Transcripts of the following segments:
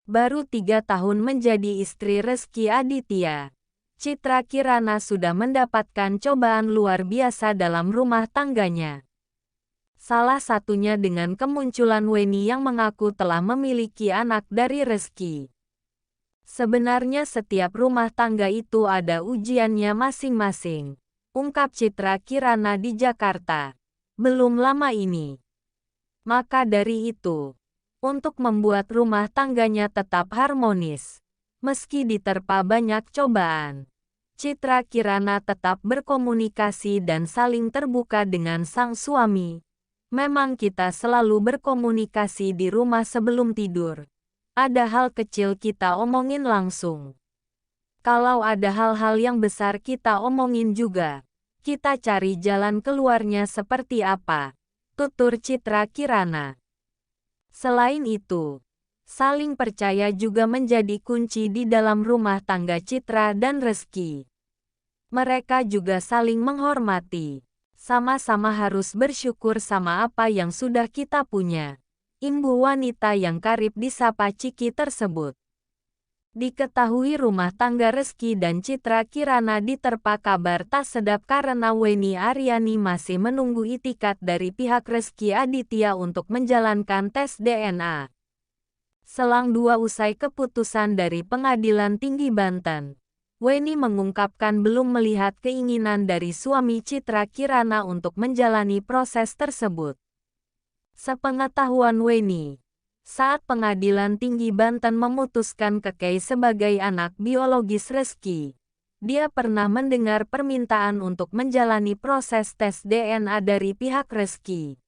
Baru 3 tahun menjadi istri Rezky Aditya, Citra Kirana sudah mendapatkan cobaan luar biasa dalam rumah tangganya. Salah satunya dengan kemunculan Weni yang mengaku telah memiliki anak dari Rezky. Sebenarnya setiap rumah tangga itu ada ujiannya masing-masing, ungkap Citra Kirana di Jakarta, belum lama ini. Maka dari itu, untuk membuat rumah tangganya tetap harmonis, meski diterpa banyak cobaan, Citra Kirana tetap berkomunikasi dan saling terbuka dengan sang suami. Memang kita selalu berkomunikasi di rumah sebelum tidur. Ada hal kecil kita omongin langsung. Kalau ada hal-hal yang besar kita omongin juga. Kita cari jalan keluarnya seperti apa, tutur Citra Kirana. Selain itu, saling percaya juga menjadi kunci di dalam rumah tangga Citra dan Rezky. Mereka juga saling menghormati. Sama-sama harus bersyukur sama apa yang sudah kita punya. Imbu wanita yang karib disapa Ciki tersebut. Diketahui rumah tangga Rezky dan Citra Kirana diterpa kabar tak sedap karena Weni Aryani masih menunggu itikat dari pihak Rezky Aditya untuk menjalankan tes DNA. Selang 2 usai keputusan dari Pengadilan Tinggi Banten, Weni mengungkapkan belum melihat keinginan dari suami Citra Kirana untuk menjalani proses tersebut. Sepengetahuan Weni, saat Pengadilan Tinggi Banten memutuskan Kekei sebagai anak biologis Rezky, dia pernah mendengar permintaan untuk menjalani proses tes DNA dari pihak Rezky.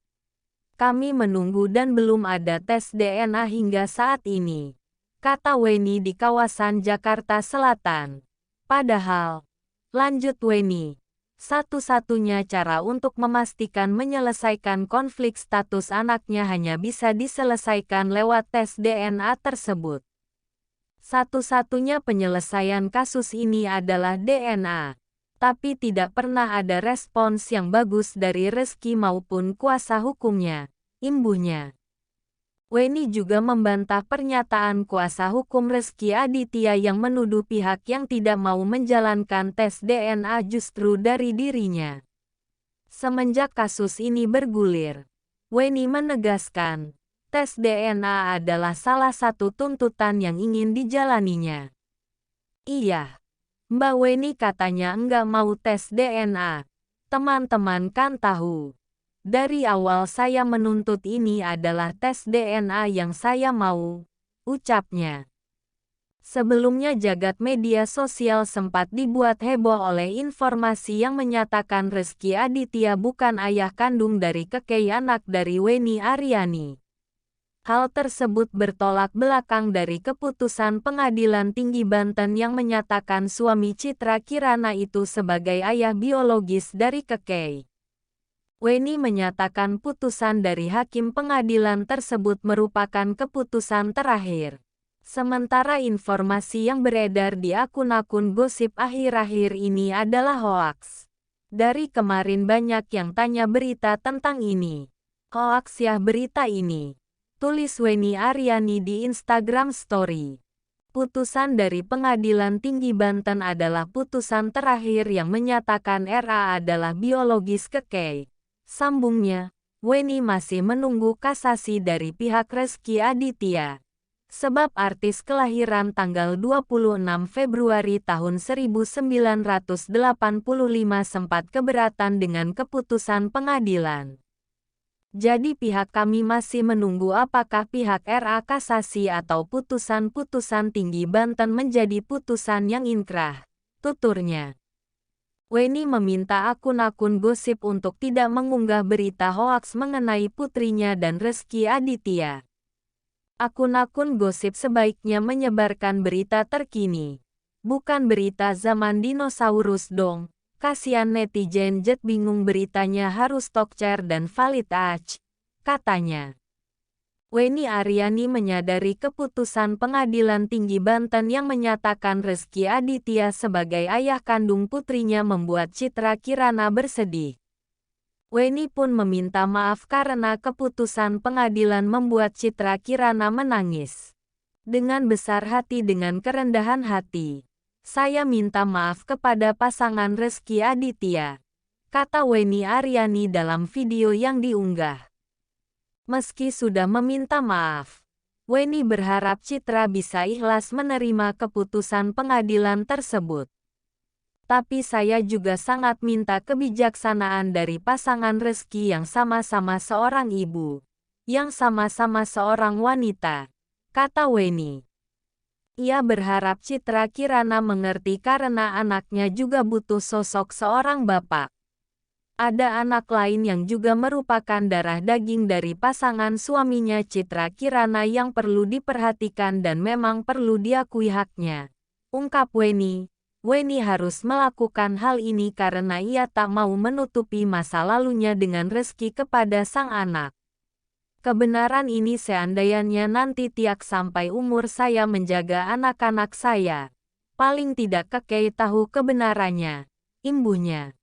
Kami menunggu dan belum ada tes DNA hingga saat ini, kata Weni di kawasan Jakarta Selatan. Padahal, lanjut Weni, satu-satunya cara untuk memastikan menyelesaikan konflik status anaknya hanya bisa diselesaikan lewat tes DNA tersebut. Satu-satunya penyelesaian kasus ini adalah DNA. Tapi tidak pernah ada respons yang bagus dari Rezky maupun kuasa hukumnya, imbuhnya. Weni juga membantah pernyataan kuasa hukum Rezky Aditya yang menuduh pihak yang tidak mau menjalankan tes DNA justru dari dirinya. Semenjak kasus ini bergulir, Weni menegaskan, tes DNA adalah salah satu tuntutan yang ingin dijalaninya. Iya, Mbak Weni katanya enggak mau tes DNA. Teman-teman kan tahu. Dari awal saya menuntut ini adalah tes DNA yang saya mau, ucapnya. Sebelumnya jagat media sosial sempat dibuat heboh oleh informasi yang menyatakan Rezky Aditya bukan ayah kandung dari Kekei anak dari Weni Aryani. Hal tersebut bertolak belakang dari keputusan Pengadilan Tinggi Banten yang menyatakan suami Citra Kirana itu sebagai ayah biologis dari Kekei. Weni menyatakan putusan dari hakim pengadilan tersebut merupakan keputusan terakhir. Sementara informasi yang beredar di akun-akun gosip akhir-akhir ini adalah hoaks. Dari kemarin banyak yang tanya berita tentang ini. Hoaks ya berita ini, tulis Weni Aryani di Instagram Story. Putusan dari Pengadilan Tinggi Banten adalah putusan terakhir yang menyatakan RA adalah biologis Kekei. Sambungnya, Weni masih menunggu kasasi dari pihak Rezky Aditya. Sebab artis kelahiran tanggal 26 Februari tahun 1985 sempat keberatan dengan keputusan pengadilan. Jadi pihak kami masih menunggu apakah pihak RA kasasi atau putusan-putusan tinggi Banten menjadi putusan yang inkrah, tuturnya. Weni meminta akun-akun gosip untuk tidak mengunggah berita hoaks mengenai putrinya dan Rezky Aditya. Akun-akun gosip sebaiknya menyebarkan berita terkini. Bukan berita zaman dinosaurus dong. Kasian netizen jet bingung beritanya harus tokcer dan valid katanya. Weni Aryani menyadari keputusan Pengadilan Tinggi Banten yang menyatakan Rezky Aditya sebagai ayah kandung putrinya membuat Citra Kirana bersedih. Weni pun meminta maaf karena keputusan pengadilan membuat Citra Kirana menangis. Dengan besar hati dengan kerendahan hati. Saya minta maaf kepada pasangan Reski Aditya, kata Weni Aryani dalam video yang diunggah. Meski sudah meminta maaf, Weni berharap Citra bisa ikhlas menerima keputusan pengadilan tersebut. Tapi saya juga sangat minta kebijaksanaan dari pasangan Reski yang sama-sama seorang ibu, yang sama-sama seorang wanita, kata Weni. Ia berharap Citra Kirana mengerti karena anaknya juga butuh sosok seorang bapak. Ada anak lain yang juga merupakan darah daging dari pasangan suaminya Citra Kirana yang perlu diperhatikan dan memang perlu diakui haknya, ungkap Weni. Weni harus melakukan hal ini karena ia tak mau menutupi masa lalunya dengan Reski kepada sang anak. Kebenaran ini seandainya nanti tiak sampai umur saya menjaga anak-anak saya. Paling tidak Kekei tahu kebenarannya, imbuhnya.